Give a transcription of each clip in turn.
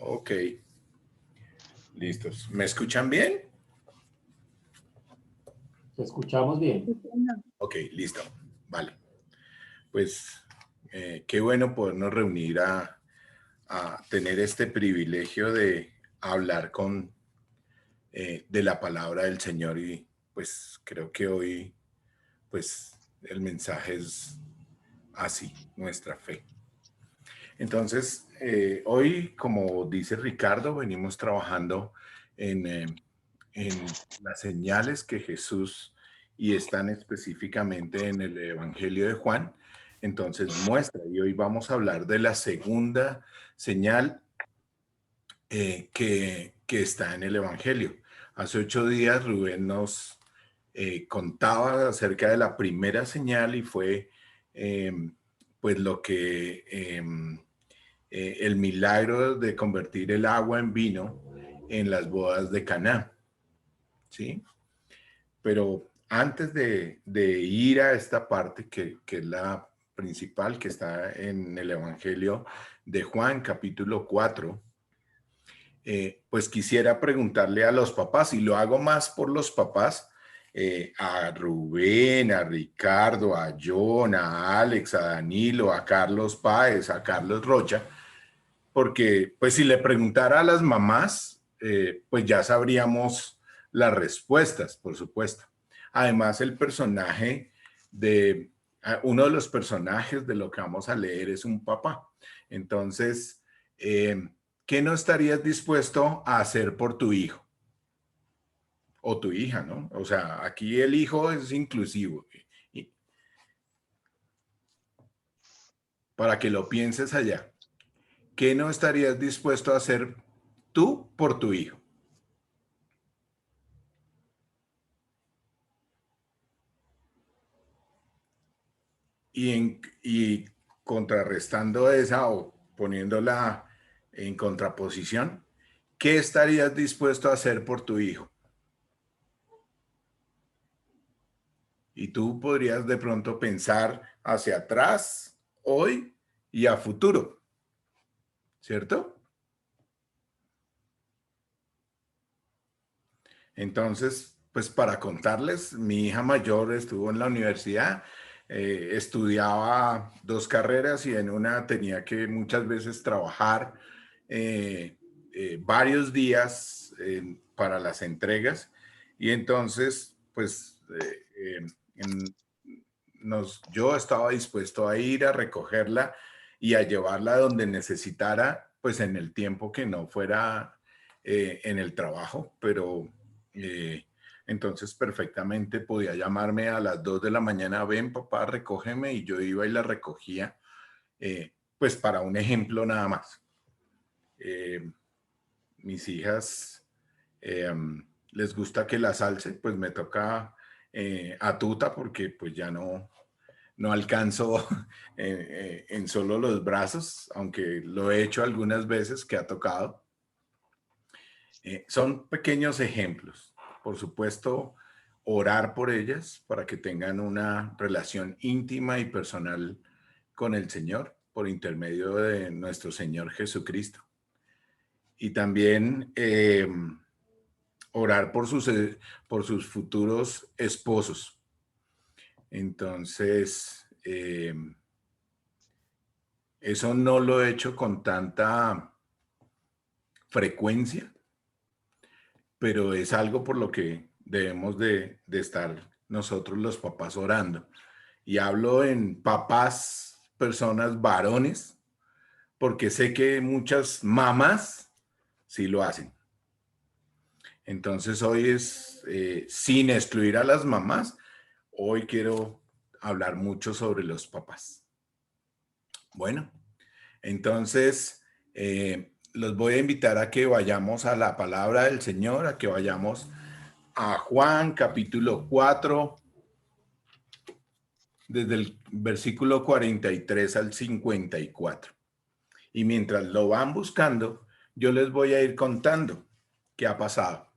Ok, listos. ¿Me escuchan bien? Te escuchamos bien. Ok, listo. Vale. Pues qué bueno podernos reunir a tener este privilegio de hablar de la palabra del Señor y pues creo que hoy pues el mensaje es así, nuestra fe. Entonces, hoy, como dice Ricardo, venimos trabajando en las señales que Jesús, y están específicamente en el Evangelio de Juan, entonces muestra. Y hoy vamos a hablar de la segunda señal que está en el Evangelio. Hace 8 días Rubén nos contaba acerca de la primera señal y fue eh, pues lo que el milagro de convertir el agua en vino en las bodas de Caná, ¿sí? Pero antes de ir a esta parte que es la principal, que está en el Evangelio de Juan, capítulo 4, pues quisiera preguntarle a los papás, y lo hago más por los papás, a Rubén, a Ricardo, a John, a Alex, a Danilo, a Carlos Páez, a Carlos Rocha, porque pues si le preguntara a las mamás, pues ya sabríamos las respuestas, por supuesto. Además, el personaje uno de los personajes de lo que vamos a leer es un papá. Entonces, ¿qué no estarías dispuesto a hacer por tu hijo? O tu hija, ¿no? O sea, aquí el hijo es inclusivo. Para que lo pienses allá. ¿Qué no estarías dispuesto a hacer tú por tu hijo? Y contrarrestando esa o poniéndola en contraposición, ¿qué estarías dispuesto a hacer por tu hijo? Y tú podrías de pronto pensar hacia atrás, hoy y a futuro, ¿cierto? Entonces, pues para contarles, mi hija mayor estuvo en la universidad, estudiaba 2 carreras y en una tenía que muchas veces trabajar varios días para las entregas, y entonces, pues yo estaba dispuesto a ir a recogerla y a llevarla donde necesitara, pues en el tiempo que no fuera en el trabajo, pero eh, entonces perfectamente podía llamarme a las 2 de la mañana, ven papá, recógeme, y yo iba y la recogía, pues para un ejemplo nada más. Mis hijas les gusta que las alce, pues me toca a tuta porque pues ya no alcanzo en solo los brazos, aunque lo he hecho algunas veces que ha tocado. Son pequeños ejemplos. Por supuesto, orar por ellas para que tengan una relación íntima y personal con el Señor por intermedio de nuestro Señor Jesucristo. Y también orar por sus futuros esposos. Entonces, eso no lo he hecho con tanta frecuencia, pero es algo por lo que debemos de estar nosotros los papás orando. Y hablo en papás, personas, varones, porque sé que muchas mamás sí lo hacen. Entonces hoy es, sin excluir a las mamás, hoy quiero hablar mucho sobre los papás. Bueno, entonces los voy a invitar a que vayamos a la palabra del Señor, a que vayamos a Juan capítulo 4, desde el versículo 43 al 54. Y mientras lo van buscando, yo les voy a ir contando qué ha pasado.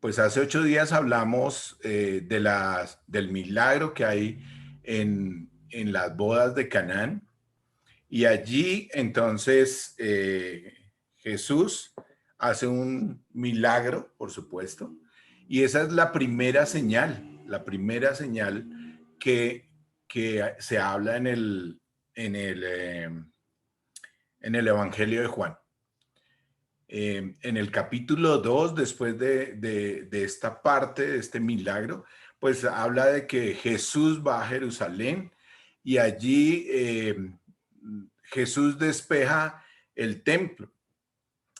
Pues hace 8 días hablamos del milagro que hay en las bodas de Canaán, Y allí entonces Jesús hace un milagro, por supuesto, y esa es la primera señal que se habla en el, eh, en el Evangelio de Juan. En el capítulo 2, después de esta parte, de este milagro, pues habla de que Jesús va a Jerusalén y allí Jesús despeja el templo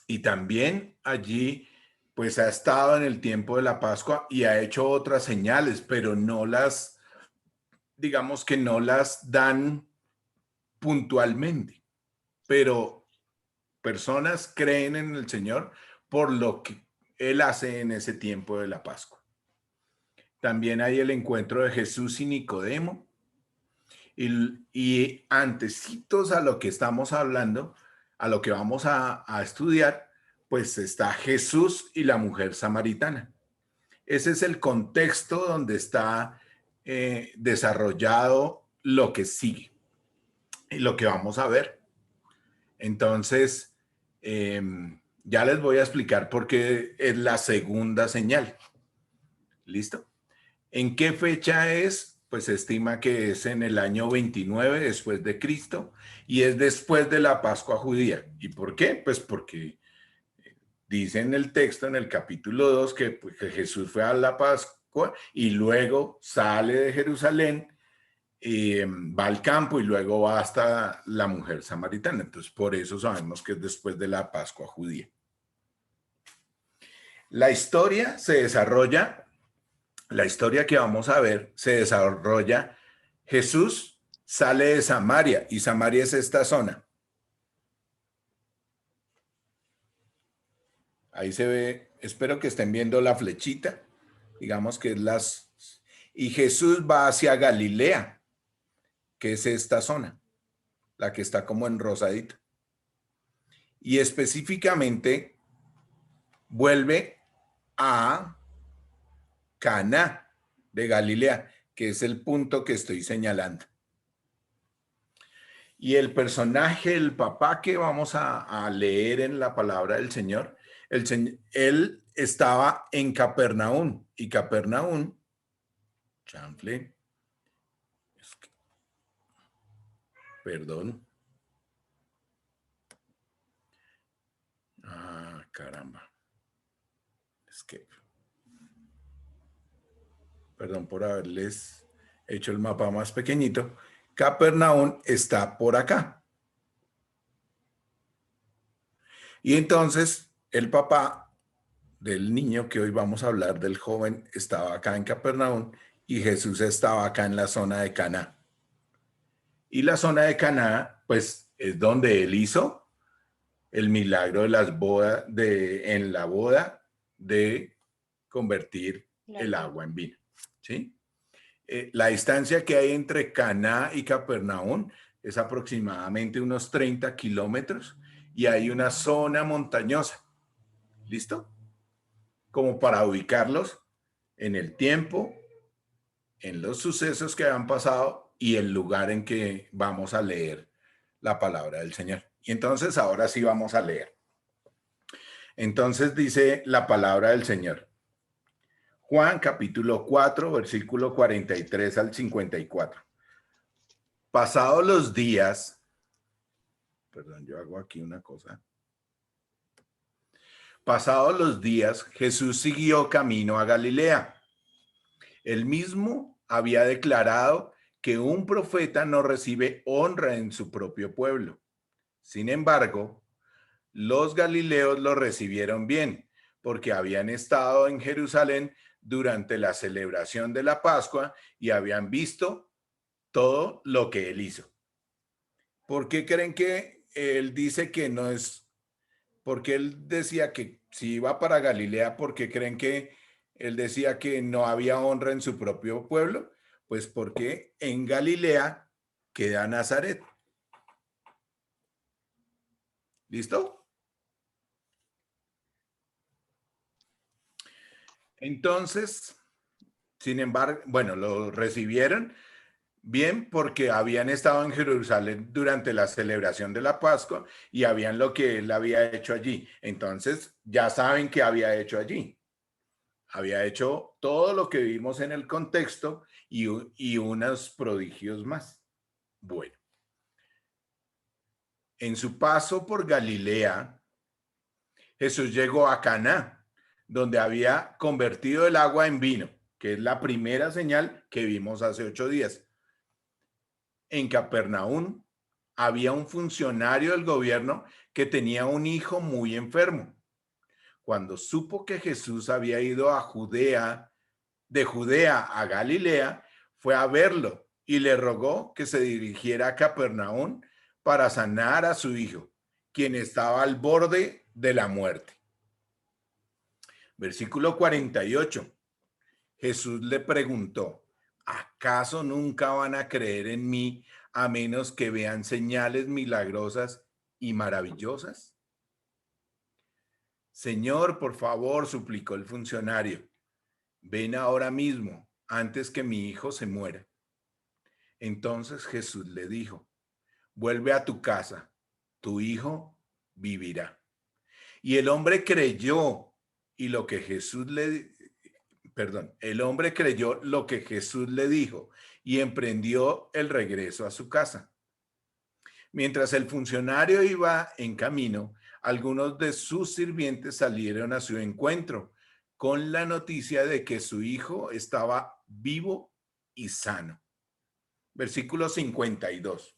y también allí pues ha estado en el tiempo de la Pascua y ha hecho otras señales, pero no las, digamos que no las dan puntualmente, pero personas creen en el Señor por lo que Él hace en ese tiempo de la Pascua. También hay el encuentro de Jesús y Nicodemo. Y antecitos a lo que estamos hablando, a lo que vamos a estudiar, pues está Jesús y la mujer samaritana. Ese es el contexto donde está desarrollado lo que sigue y lo que vamos a ver. Entonces, ya les voy a explicar por qué es la segunda señal. ¿Listo? ¿En qué fecha es? Pues se estima que es en el año 29 después de Cristo y es después de la Pascua judía. ¿Y por qué? Pues porque dice en el texto, en el capítulo 2, que Jesús fue a la Pascua y luego sale de Jerusalén y va al campo y luego va hasta la mujer samaritana. Entonces, por eso sabemos que es después de la Pascua judía. La historia se desarrolla, la historia que vamos a ver se desarrolla. Jesús sale de Samaria y Samaria es esta zona. Ahí se ve, espero que estén viendo la flechita, digamos que es las... Y Jesús va hacia Galilea, que es esta zona, la que está como en rosadito. Y específicamente vuelve a Caná de Galilea, que es el punto que estoy señalando. Y el personaje, el papá que vamos a leer en la palabra del Señor, él estaba en Capernaum y Capernaum, chanfle, perdón. Ah, caramba. Escape. Perdón por haberles hecho el mapa más pequeñito. Capernaum está por acá. Y entonces el papá del niño que hoy vamos a hablar, del joven, estaba acá en Capernaum y Jesús estaba acá en la zona de Caná. Y la zona de Caná, pues, es donde él hizo el milagro de las bodas, en la boda de convertir el agua en vino. ¿Sí? La distancia que hay entre Caná y Capernaum es aproximadamente unos 30 kilómetros y hay una zona montañosa. ¿Listo? Como para ubicarlos en el tiempo, en los sucesos que han pasado y el lugar en que vamos a leer la palabra del Señor. Y entonces ahora sí vamos a leer. Entonces dice la palabra del Señor. Juan capítulo 4, versículo 43 al 54. Pasados los días, perdón, yo hago aquí una cosa. Pasados los días, Jesús siguió camino a Galilea. Él mismo había declarado que un profeta no recibe honra en su propio pueblo. Sin embargo, los galileos lo recibieron bien, porque habían estado en Jerusalén durante la celebración de la Pascua y habían visto todo lo que él hizo. ¿Por qué creen que él dice que no es? Porque él decía que si iba para Galilea, ¿por qué creen que él decía que no había honra en su propio pueblo? Pues porque en Galilea queda Nazaret. ¿Listo? Entonces, sin embargo, bueno, lo recibieron Bien, porque habían estado en Jerusalén durante la celebración de la Pascua y habían lo que él había hecho allí. Entonces, ya saben qué había hecho allí. Había hecho todo lo que vimos en el contexto y unos prodigios más. Bueno, en su paso por Galilea, Jesús llegó a Caná, donde había convertido el agua en vino, que es la primera señal que vimos hace 8 días. En Capernaum había un funcionario del gobierno que tenía un hijo muy enfermo. Cuando supo que Jesús había ido a Judea, de Judea a Galilea, fue a verlo y le rogó que se dirigiera a Capernaum para sanar a su hijo, quien estaba al borde de la muerte. Versículo 48. Jesús le preguntó, ¿acaso nunca van a creer en mí a menos que vean señales milagrosas y maravillosas? Señor, por favor, suplicó el funcionario, ven ahora mismo, antes que mi hijo se muera. Entonces Jesús le dijo, vuelve a tu casa, tu hijo vivirá. Y el hombre creyó y lo que el hombre creyó lo que Jesús le dijo y emprendió el regreso a su casa. Mientras el funcionario iba en camino, algunos de sus sirvientes salieron a su encuentro con la noticia de que su hijo estaba vivo y sano. Versículo 52.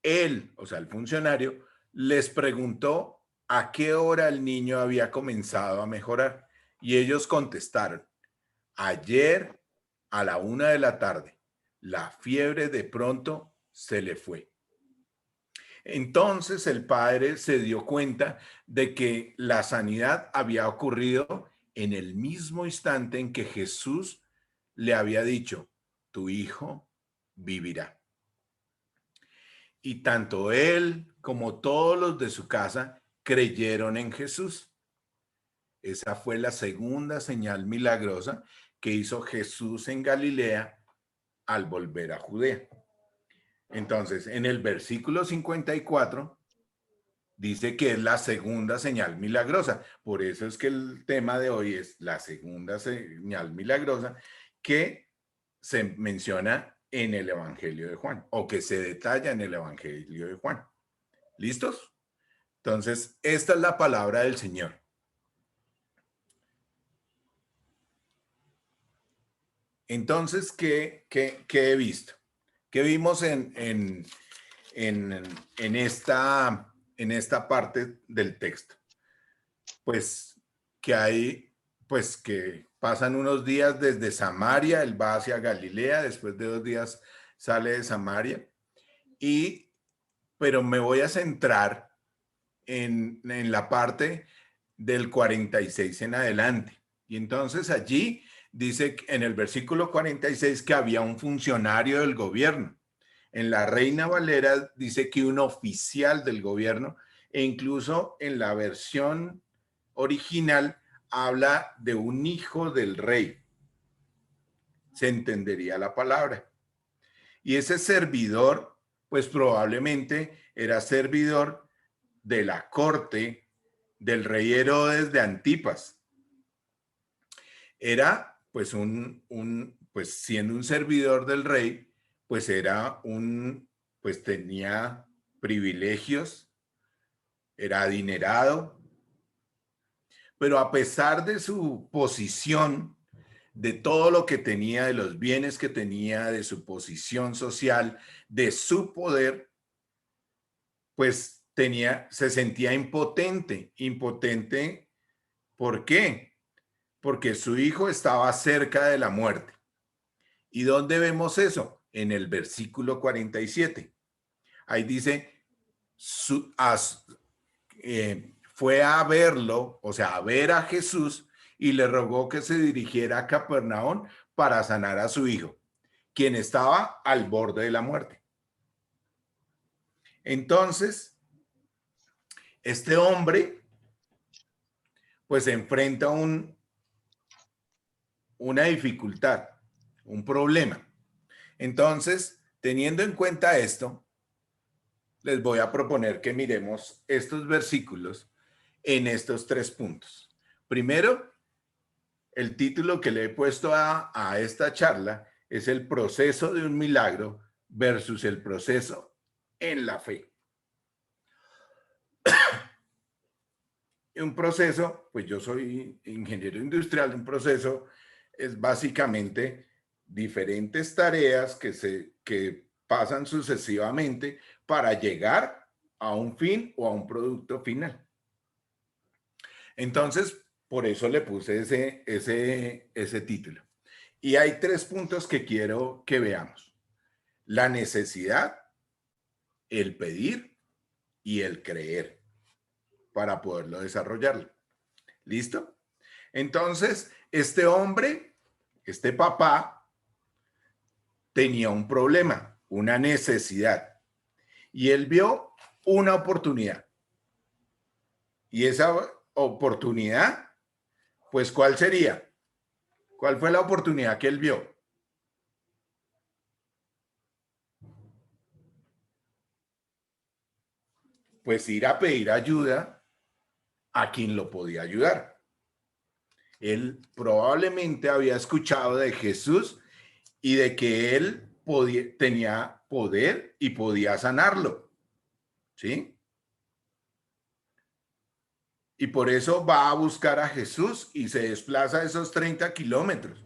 Él, o sea, el funcionario, les preguntó a qué hora el niño había comenzado a mejorar y ellos contestaron, ayer a la 1 de la tarde, la fiebre de pronto se le fue. Entonces el padre se dio cuenta de que la sanidad había ocurrido en el mismo instante en que Jesús le había dicho, tu hijo vivirá. Y tanto él como todos los de su casa creyeron en Jesús. Esa fue la segunda señal milagrosa que hizo Jesús en Galilea al volver a Judea. Entonces, en el versículo 54 dice que es la segunda señal milagrosa. Por eso es que el tema de hoy es la segunda señal milagrosa que se menciona en el Evangelio de Juan o que se detalla en el Evangelio de Juan. ¿Listos? Entonces, esta es la palabra del Señor. Entonces, ¿qué he visto? ¿Qué vimos en esta parte del texto? Pues que pasan unos días desde Samaria, él va hacia Galilea, después de 2 días sale de Samaria, pero me voy a centrar en la parte del 46 en adelante. Y entonces allí dice en el versículo 46 que había un funcionario del gobierno. En la Reina Valera dice que un oficial del gobierno, e incluso en la versión original habla de un hijo del rey. Se entendería la palabra. Y ese servidor, pues probablemente era servidor de la corte del rey Herodes de Antipas. Era pues pues siendo un servidor del rey, pues pues tenía privilegios, era adinerado, pero a pesar de su posición, de todo lo que tenía, de los bienes que tenía, de su posición social, de su poder, pues se sentía impotente. Impotente, ¿por qué? Porque su hijo estaba cerca de la muerte. ¿Y dónde vemos eso? En el versículo 47. Ahí dice, fue a verlo, o sea, a ver a Jesús y le rogó que se dirigiera a Capernaum para sanar a su hijo, quien estaba al borde de la muerte. Entonces, este hombre pues enfrenta una dificultad, un problema. Entonces, teniendo en cuenta esto, les voy a proponer que miremos estos versículos en estos 3 puntos. Primero, el título que le he puesto a esta charla es el proceso de un milagro versus el proceso en la fe. Un proceso, pues yo soy ingeniero industrial, un proceso es básicamente diferentes tareas que pasan sucesivamente para llegar a un fin o a un producto final. Entonces, por eso le puse ese título. Y hay 3 puntos que quiero que veamos: la necesidad, el pedir y el creer para poderlo desarrollarlo. ¿Listo? Entonces, este hombre, este papá, tenía un problema, una necesidad, y él vio una oportunidad. Y esa oportunidad, pues, ¿cuál sería? ¿Cuál fue la oportunidad que él vio? Pues ir a pedir ayuda a quien lo podía ayudar. Él probablemente había escuchado de Jesús y de que él tenía poder y podía sanarlo, ¿sí? Y por eso va a buscar a Jesús y se desplaza esos 30 kilómetros.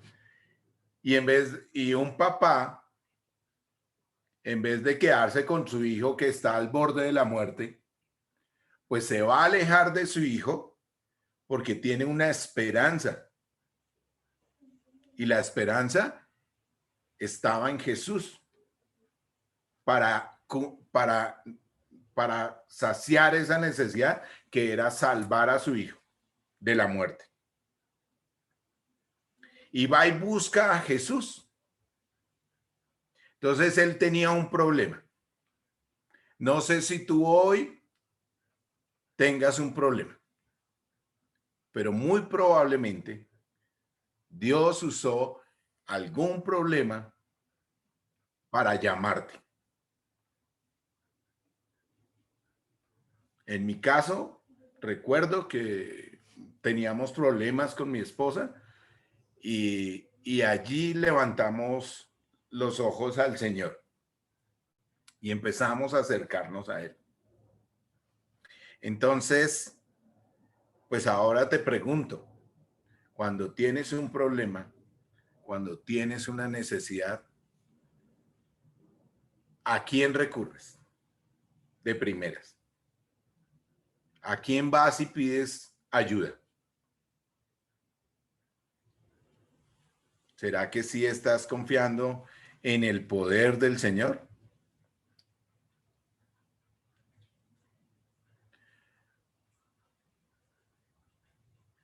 Y un papá, en vez de quedarse con su hijo que está al borde de la muerte, pues se va a alejar de su hijo porque tiene una esperanza. Y la esperanza estaba en Jesús para, para, para saciar esa necesidad que era salvar a su hijo de la muerte. Y va y busca a Jesús. Entonces él tenía un problema. No sé si tú hoy tengas un problema, pero muy probablemente Dios usó algún problema para llamarte. En mi caso, recuerdo que teníamos problemas con mi esposa y allí levantamos los ojos al Señor y empezamos a acercarnos a Él. Entonces, pues ahora te pregunto, cuando tienes un problema, cuando tienes una necesidad, ¿a quién recurres de primeras? ¿A quién vas y pides ayuda? ¿Será que sí estás confiando en el poder del Señor?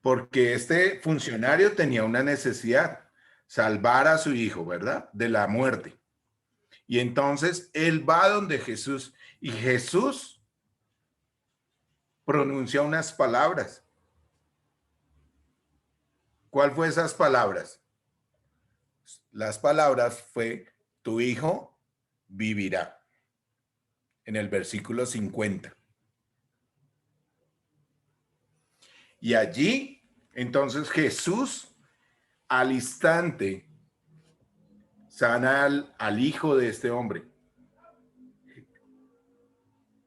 Porque este funcionario tenía una necesidad, salvar a su hijo, ¿verdad? De la muerte. Y entonces él va donde Jesús y Jesús pronuncia unas palabras. ¿Cuál fue esas palabras? Las palabras fue, tu hijo vivirá, en el versículo 50. Y allí, entonces Jesús al instante sana al hijo de este hombre.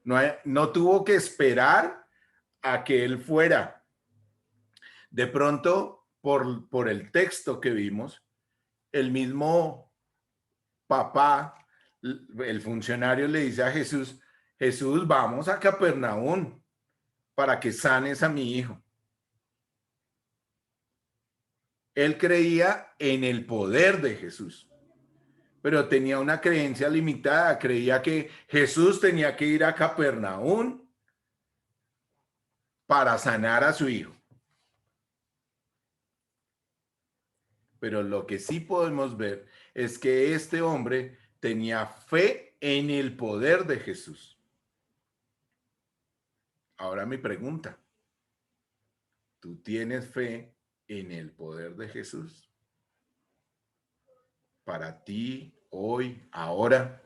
No tuvo que esperar a que él fuera. De pronto, por el texto que vimos, el mismo papá, el funcionario le dice a Jesús, Jesús, vamos a Capernaum para que sanes a mi hijo. Él creía en el poder de Jesús, pero tenía una creencia limitada. Creía que Jesús tenía que ir a Capernaum para sanar a su hijo. Pero lo que sí podemos ver es que este hombre tenía fe en el poder de Jesús. Ahora mi pregunta, ¿tú tienes fe en el poder de Jesús para ti hoy, ahora,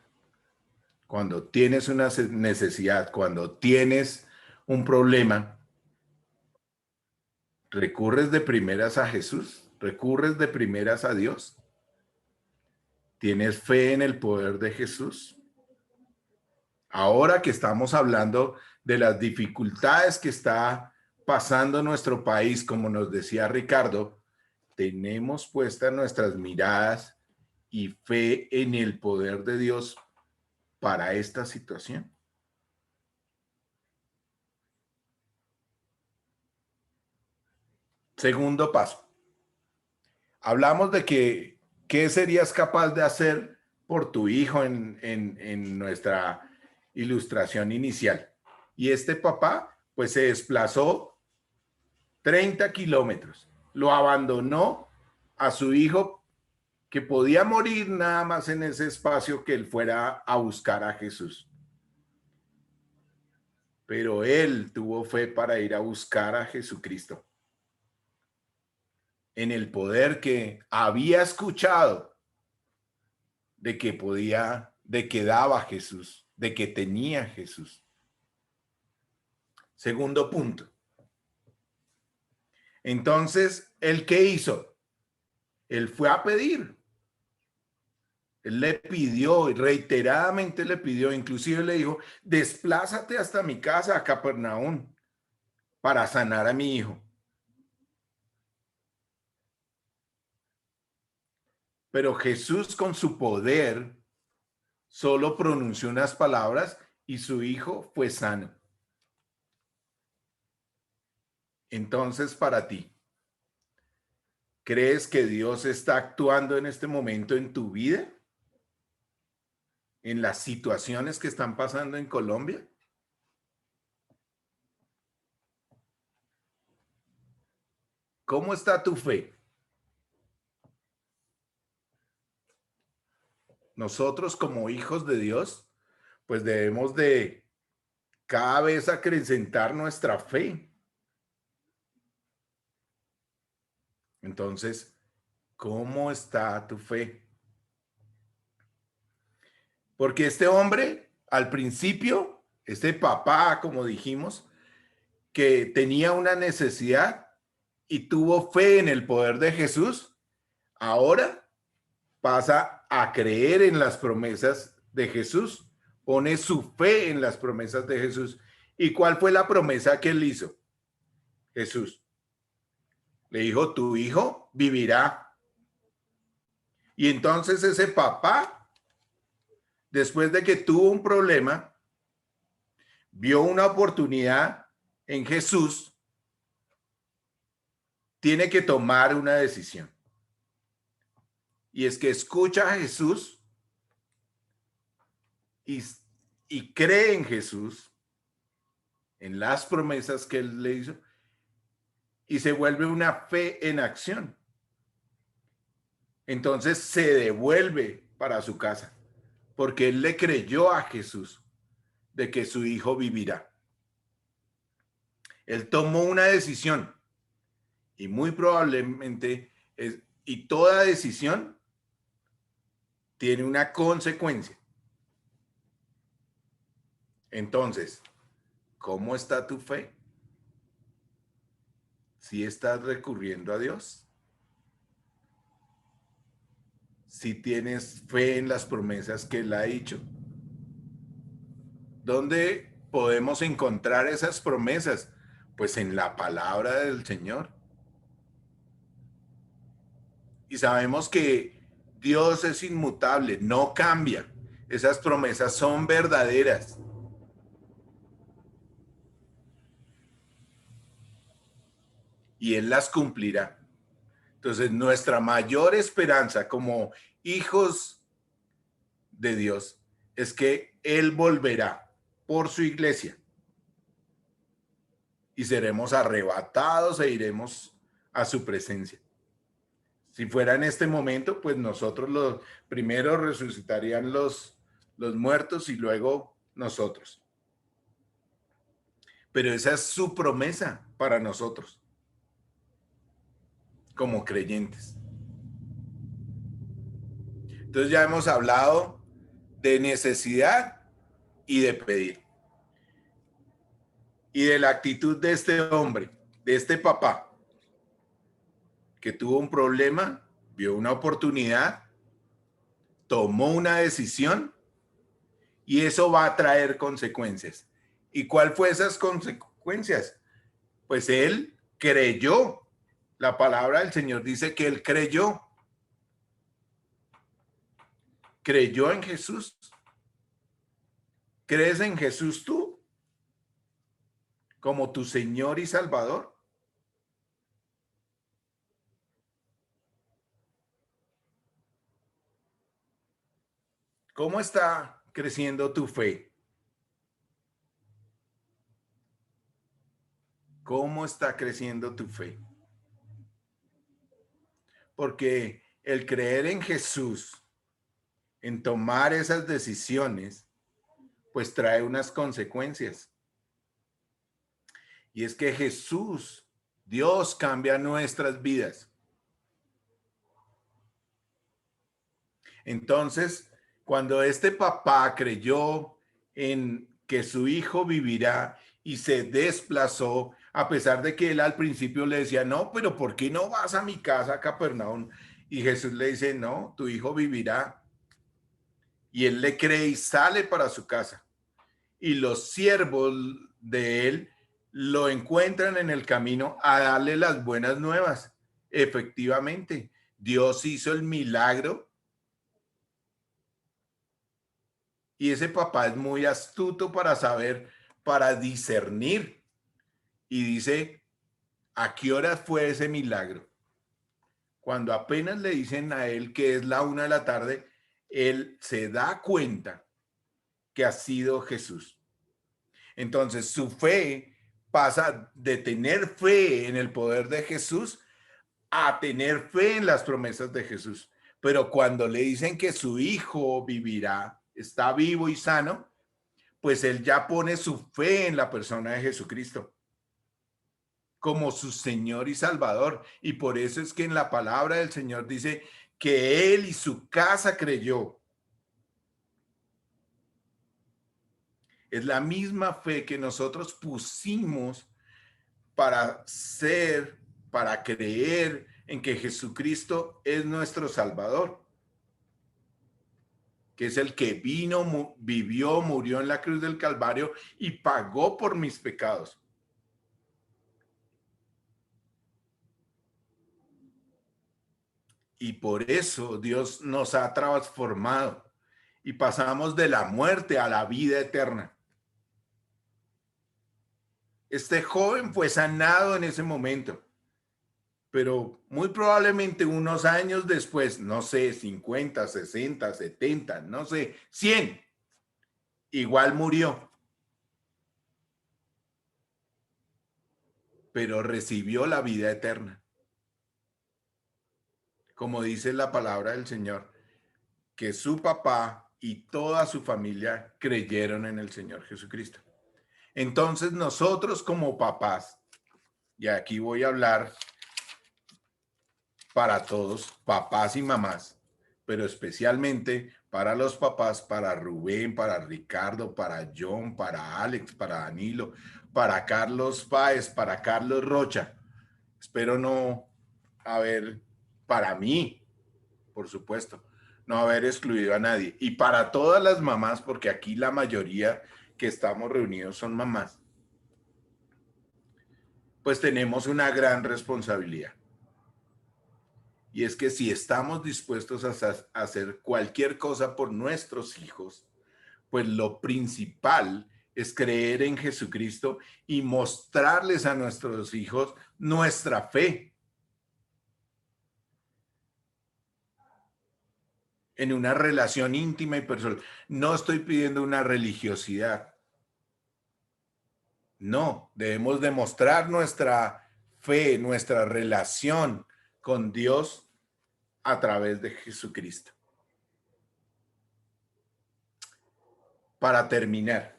cuando tienes una necesidad, cuando tienes un problema, recurres de primeras a Jesús, recurres de primeras a Dios. ¿Tienes fe en el poder de Jesús? Ahora que estamos hablando de las dificultades que está pasando nuestro país, como nos decía Ricardo, tenemos puestas nuestras miradas y fe en el poder de Dios para esta situación. Segundo paso. Hablamos de que qué serías capaz de hacer por tu hijo en nuestra ilustración inicial. Y este papá, pues se desplazó 30 kilómetros. Lo abandonó a su hijo que podía morir nada más en ese espacio que él fuera a buscar a Jesús. Pero él tuvo fe para ir a buscar a Jesucristo en el poder que había escuchado de que podía, de que daba Jesús, de que tenía Jesús. Segundo punto. Entonces, ¿él qué hizo? Él fue a pedir. Él le pidió, reiteradamente le pidió, inclusive le dijo, desplázate hasta mi casa, a Capernaum, para sanar a mi hijo. Pero Jesús con su poder solo pronunció unas palabras y su hijo fue sano. Entonces, para ti, ¿crees que Dios está actuando en este momento en tu vida? ¿En las situaciones que están pasando en Colombia? ¿Cómo está tu fe? Nosotros como hijos de Dios, pues debemos de cada vez acrecentar nuestra fe. Entonces, ¿cómo está tu fe? Porque este hombre, al principio, este papá, como dijimos, que tenía una necesidad y tuvo fe en el poder de Jesús, ahora pasa a creer en las promesas de Jesús, pone su fe en las promesas de Jesús. ¿Y cuál fue la promesa que él hizo? Jesús le dijo, tu hijo vivirá. Y entonces ese papá, después de que tuvo un problema, vio una oportunidad en Jesús, tiene que tomar una decisión. Y es que escucha a Jesús y cree en Jesús, en las promesas que él le hizo, y se vuelve una fe en acción. Entonces se devuelve para su casa, porque él le creyó a Jesús de que su hijo vivirá. Él tomó una decisión y muy probablemente, y toda decisión tiene una consecuencia. Entonces, ¿cómo está tu fe? ¿Si estás recurriendo a Dios? ¿Si tienes fe en las promesas que Él ha dicho? ¿Dónde podemos encontrar esas promesas? Pues en la palabra del Señor. Y sabemos que Dios es inmutable, no cambia. Esas promesas son verdaderas. Y Él las cumplirá. Entonces, nuestra mayor esperanza como hijos de Dios es que Él volverá por su iglesia y seremos arrebatados e iremos a su presencia. Si fuera en este momento, pues nosotros los primeros resucitarían los muertos y luego nosotros. Pero esa es su promesa para nosotros como creyentes. Entonces ya hemos hablado de necesidad y de pedir. Y de la actitud de este hombre, de este papá, que tuvo un problema, vio una oportunidad, tomó una decisión y eso va a traer consecuencias. ¿Y cuál fue esas consecuencias? Pues él creyó. La palabra del Señor dice que él creyó. Creyó en Jesús. ¿Crees en Jesús tú como tu Señor y Salvador? ¿Cómo está creciendo tu fe? ¿Cómo está creciendo tu fe? Porque el creer en Jesús, en tomar esas decisiones, pues trae unas consecuencias. Y es que Jesús, Dios, cambia nuestras vidas. Entonces, cuando este papá creyó en que su hijo vivirá y se desplazó, a pesar de que él al principio le decía, no, pero ¿por qué no vas a mi casa, Capernaum? Y Jesús le dice, no, tu hijo vivirá. Y él le cree y sale para su casa. Y los siervos de él lo encuentran en el camino a darle las buenas nuevas. Efectivamente, Dios hizo el milagro. Y ese papá es muy astuto para saber, para discernir. Y dice, ¿a qué hora fue ese milagro? Cuando apenas le dicen a él que es la 1 de la tarde, él se da cuenta que ha sido Jesús. Entonces su fe pasa de tener fe en el poder de Jesús a tener fe en las promesas de Jesús. Pero cuando le dicen que su hijo vivirá, está vivo y sano, pues él ya pone su fe en la persona de Jesucristo como su Señor y Salvador. Y por eso es que en la palabra del Señor dice que él y su casa creyó. Es la misma fe que nosotros pusimos para ser, para creer en que Jesucristo es nuestro Salvador, que es el que vino, vivió, murió en la cruz del Calvario y pagó por mis pecados. Y por eso Dios nos ha transformado y pasamos de la muerte a la vida eterna. Este joven fue sanado en ese momento, pero muy probablemente unos años después, no sé, 50, 60, 70, no sé, 100, igual murió. Pero recibió la vida eterna. Como dice la palabra del Señor, que su papá y toda su familia creyeron en el Señor Jesucristo. Entonces nosotros como papás, y aquí voy a hablar para todos, papás y mamás, pero especialmente para los papás, para Rubén, para Ricardo, para John, para Alex, para Danilo, para Carlos Páez, para Carlos Rocha. Espero no haber, para mí, por supuesto, no haber excluido a nadie. Y para todas las mamás, porque aquí la mayoría que estamos reunidos son mamás, pues tenemos una gran responsabilidad. Y es que si estamos dispuestos a hacer cualquier cosa por nuestros hijos, pues lo principal es creer en Jesucristo y mostrarles a nuestros hijos nuestra fe en una relación íntima y personal. No estoy pidiendo una religiosidad. No, debemos demostrar nuestra fe, nuestra relación con Dios a través de Jesucristo. Para terminar,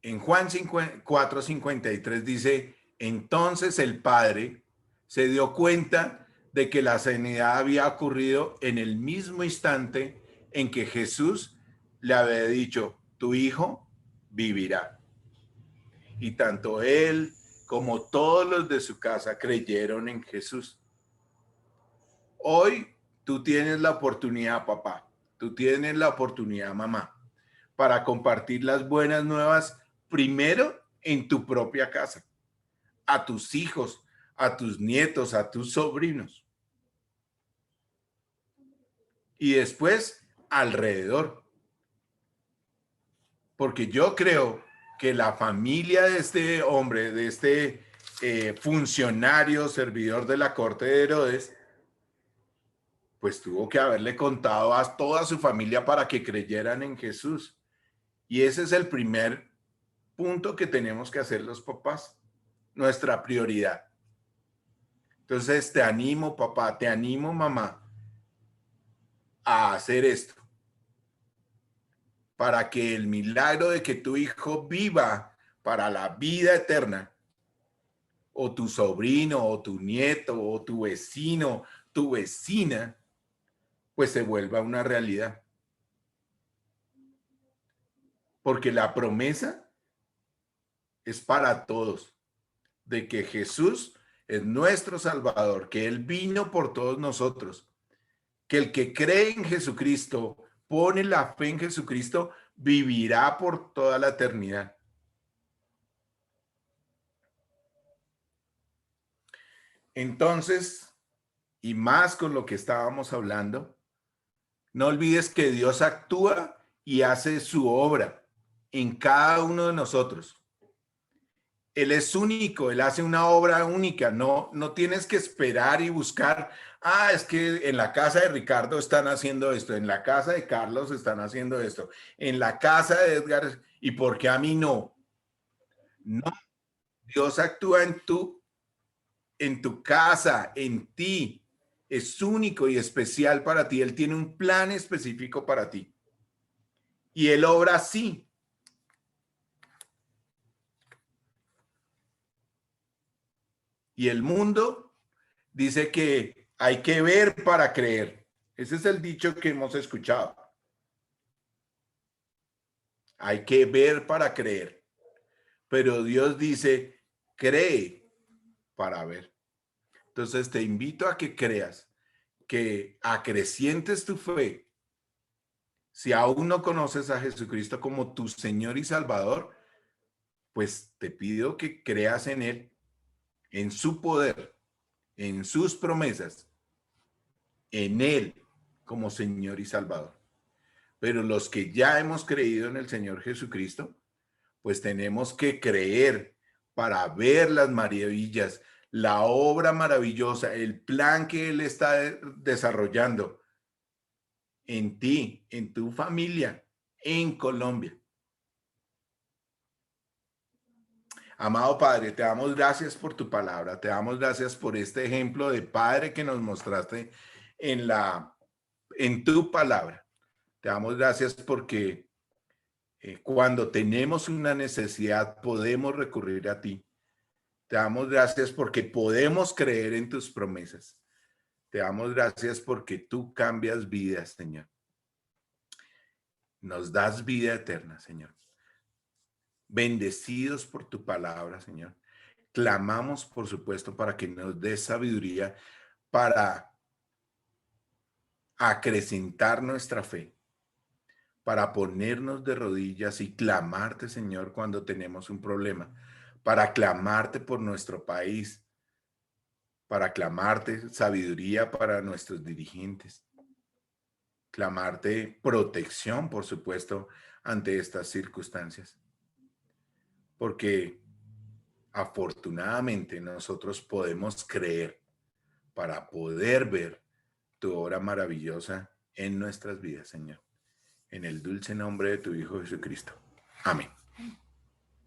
en Juan 4:53 dice, entonces el padre se dio cuenta de que la sanidad había ocurrido en el mismo instante en que Jesús le había dicho, tu hijo vivirá. Y tanto él como todos los de su casa creyeron en Jesús. Hoy tú tienes la oportunidad, papá, tú tienes la oportunidad, mamá, para compartir las buenas nuevas primero en tu propia casa, a tus hijos, a tus nietos, a tus sobrinos. Y después alrededor. Porque yo creo que la familia de este hombre, de este funcionario, servidor de la corte de Herodes, pues tuvo que haberle contado a toda su familia para que creyeran en Jesús. Y ese es el primer punto que tenemos que hacer los papás, nuestra prioridad. Entonces te animo, papá, te animo, mamá, a hacer esto, para que el milagro de que tu hijo viva para la vida eterna, o tu sobrino, o tu nieto, o tu vecino, tu vecina, pues se vuelva una realidad. Porque la promesa es para todos, de que Jesús es nuestro Salvador, que Él vino por todos nosotros, que el que cree en Jesucristo, pone la fe en Jesucristo, vivirá por toda la eternidad. Entonces, y más con lo que estábamos hablando, no olvides que Dios actúa y hace su obra en cada uno de nosotros. Él es único, Él hace una obra única, no tienes que esperar y buscar, es que en la casa de Ricardo están haciendo esto, en la casa de Carlos están haciendo esto, en la casa de Edgar, ¿y por qué a mí no? No, Dios actúa en tu casa, en ti, es único y especial para ti, Él tiene un plan específico para ti. Y Él obra así. Y el mundo dice que hay que ver para creer. Ese es el dicho que hemos escuchado. Hay que ver para creer. Pero Dios dice, cree para ver. Entonces te invito a que creas, que acrecientes tu fe. Si aún no conoces a Jesucristo como tu Señor y Salvador, pues te pido que creas en Él, en su poder, en sus promesas, en Él como Señor y Salvador. Pero los que ya hemos creído en el Señor Jesucristo, pues tenemos que creer para ver las maravillas, la obra maravillosa, el plan que Él está desarrollando en ti, en tu familia, en Colombia. Amado Padre, te damos gracias por tu palabra, te damos gracias por este ejemplo de Padre que nos mostraste en tu palabra. Te damos gracias porque cuando tenemos una necesidad podemos recurrir a ti. Te damos gracias porque podemos creer en tus promesas. Te damos gracias porque tú cambias vidas, Señor. Nos das vida eterna, Señor. Bendecidos por tu palabra, Señor. Clamamos, por supuesto, para que nos des sabiduría para acrecentar nuestra fe, para ponernos de rodillas y clamarte, Señor, cuando tenemos un problema, para clamarte por nuestro país, para clamarte sabiduría para nuestros dirigentes, clamarte protección, por supuesto, ante estas circunstancias. Porque afortunadamente nosotros podemos creer para poder ver tu obra maravillosa en nuestras vidas, Señor. En el dulce nombre de tu Hijo Jesucristo. Amén.